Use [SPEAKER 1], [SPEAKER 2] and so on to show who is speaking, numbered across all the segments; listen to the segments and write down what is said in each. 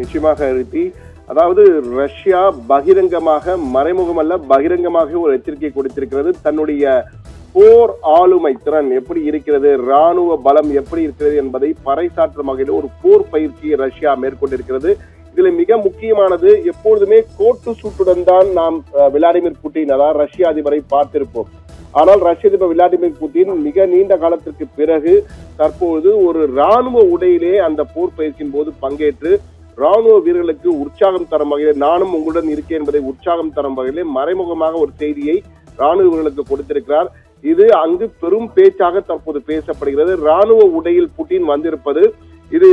[SPEAKER 1] நிச்சயமாக ரித்தி. அதாவது ரஷ்யா பகிரங்கமாக, மறைமுகமல்ல பகிரங்கமாக ஒரு எச்சரிக்கை கொடுத்திருக்கிறது. தன்னுடைய போர் ஆளுமை திறன் எப்படி இருக்கிறது, ராணுவ பலம் எப்படி இருக்கிறது என்பதை பறைசாற்றும் வகையில் ஒரு போர் பயிற்சியை ரஷ்யா மேற்கொண்டிருக்கிறது. இதுல மிக முக்கியமானது, எப்பொழுதுமே கோட்டு சூட்டுடன் தான் நாம் விளாடிமிர் புட்டின், அதாவது ரஷ்ய அதிபரை பார்த்திருப்போம். ஆனால் ரஷ்ய அதிபர் விளாடிமிர் புட்டின் மிக நீண்ட காலத்திற்கு பிறகு தற்போது ஒரு ராணுவ உடையிலே அந்த போர் பயிற்சியின் போது பங்கேற்று ராணுவ வீரர்களுக்கு உற்சாகம் தரும் வகையில், நானும் உங்களுடன் இருக்கேன் என்பதை உற்சாகம் தரும் வகையிலே மறைமுகமாக ஒரு செய்தியை ராணுவ வீரர்களுக்கு கொடுத்திருக்கிறார். இது அங்கு பெரும் பேச்சாக தற்போது பேசப்படுகிறது. ராணுவ உடையில் புட்டின் வந்திருப்பது இது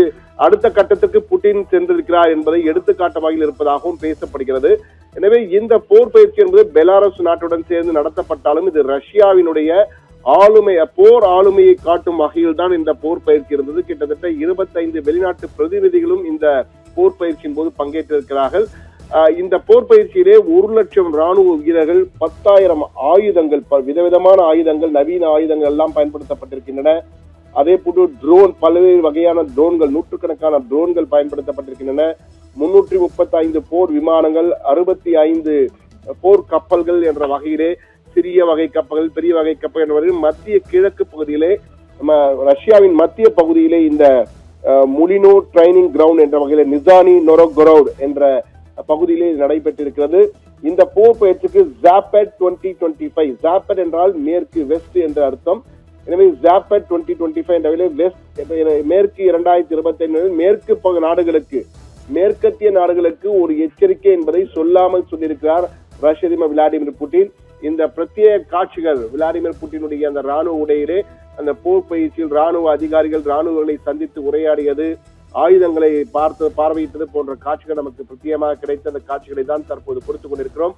[SPEAKER 1] அடுத்த கட்டத்துக்கு புட்டின் சென்றிருக்கிறார் என்பதை எடுத்துக்காட்ட வகையில் இருப்பதாகவும் பேசப்படுகிறது. எனவே இந்த போர் பயிற்சி என்பது பெலாரஸ் நாட்டுடன் சேர்ந்து நடத்தப்பட்டாலும் இது ரஷ்யாவினுடைய போர் ஆளுமையை காட்டும் வகையில் தான் இந்த போர் பயிற்சி இருந்தது. கிட்டத்தட்ட 25 வெளிநாட்டு பிரதிநிதிகளும் இந்த போர் பயிற்சியின் போது பங்கேற்றிருக்கிறார்கள். இந்த போர் பயிற்சியிலே 1,00,000 ராணுவ வீரர்கள், 10,000 ஆயுதங்கள், விதவிதமான ஆயுதங்கள், நவீன ஆயுதங்கள் எல்லாம் பயன்படுத்தப்பட்டிருக்கின்றன. அதே போன்று ட்ரோன், பல்வேறு வகையான ட்ரோன்கள், நூற்றுக்கணக்கான ட்ரோன்கள் பயன்படுத்தப்பட்டிருக்கின்றன. 335 போர் விமானங்கள், 65 போர் கப்பல்கள் என்ற வகையிலே, சிறிய வகை கப்பல்கள், பெரிய வகை கப்பல் என்ற வகையில் மத்திய கிழக்கு பகுதியிலே, ரஷ்யாவின் மத்திய பகுதியிலே இந்த முலினோ ட்ரைனிங் கிரவுண்ட் என்ற வகையில நிசானி நொரோகொரோட் என்ற பகுதியிலே நடைபெற்றிருக்கிறது. இந்த போர் பயிற்சிக்கு ஜாப்பட் 2025, ஜாப்பட் என்றால் மேற்கு, வெஸ்ட் என்ற அர்த்தம். எனவே ஜாப்பட் 2025 என்ற வகையிலே வெஸ்ட், மேற்கு 2025 மேற்கு நாடுகளுக்கு, மேற்கத்திய நாடுகளுக்கு ஒரு எச்சரிக்கை என்பதை சொல்லாமல் சொல்லியிருக்கிறார் ரஷ்ய அதிபர் விளாடிமிர் புட்டின். இந்த பிரத்யேக காட்சிகள், விளாடிமிர் புட்டினுடைய அந்த ராணுவ உடையிலே அந்த போர் பயிற்சியில் ராணுவ அதிகாரிகள் ராணுவங்களை சந்தித்து உரையாடியது, ஆயுதங்களை பார்வையிட்டது போன்ற காட்சிகள் நமக்கு பிரத்யேகமாக கிடைத்த அந்த காட்சிகளை தான் தற்போது பொறுத்துக் கொண்டிருக்கிறோம்.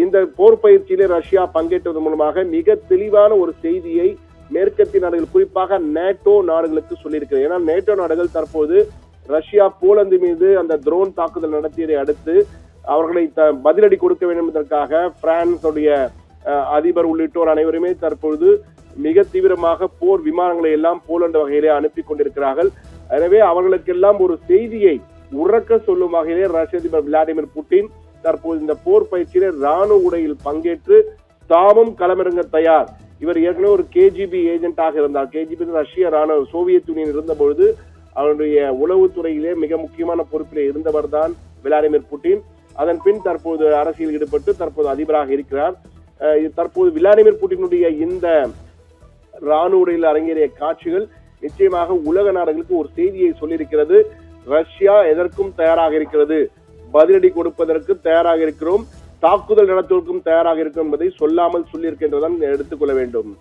[SPEAKER 1] இந்த போர் பயிற்சியிலே ரஷ்யா பங்கேற்றதன் மூலமாக மிக தெளிவான ஒரு செய்தியை மேற்கத்திய நாடுகள், குறிப்பாக நேட்டோ நாடுகளுக்கு சொல்லியிருக்கிறது. ஏன்னா நேட்டோ நாடுகள் தற்போது ரஷ்யா போலந்து மீது அந்த ட்ரோன் தாக்குதல் நடத்தியதை அடுத்து அவர்களை பதிலடி கொடுக்க வேண்டும் என்பதற்காக பிரான்ஸ் அதிபர் உள்ளிட்டோர் அனைவருமே தற்பொழுது மிக தீவிரமாக போர் விமானங்களை எல்லாம் போலந்து வகையிலே அனுப்பி கொண்டிருக்கிறார்கள். எனவே அவர்களுக்கெல்லாம் ஒரு செய்தியை உறக்க சொல்லும் வகையிலே ரஷ்ய அதிபர் விளாடிமிர் புட்டின் தற்போது இந்த போர் பயிற்சியிலே ராணுவ உடையில் பங்கேற்று தாமும் களமிறங்க தயார். இவர் ஏற்கனவே ஒரு KGB ஏஜென்டாக இருந்தார். KGB ரஷ்ய ராணுவ, சோவியத் யூனியன் இருந்த பொழுது அவருடைய உளவுத்துறையிலே மிக முக்கியமான பொறுப்பிலே இருந்தவர் தான் விளாடிமிர் புட்டின். அதன் பின் தற்போது அரசியல் ஈடுபட்டு தற்போது அதிபராக இருக்கிறார். தற்போது விளாடிமிர் புட்டினுடைய இந்த ராணுவ உடையில் அரங்கேறிய காட்சிகள் நிச்சயமாக உலக நாடுகளுக்கு ஒரு செய்தியை சொல்லியிருக்கிறது. ரஷ்யா எதற்கும் தயாராக இருக்கிறது, பதிலடி கொடுப்பதற்கு தயாராக இருக்கிறோம், தாக்குதல் நடத்துவதற்கும் தயாராக இருக்கும் என்பதை சொல்லாமல் சொல்லியிருக்கின்றதான் எடுத்துக்கொள்ள வேண்டும்.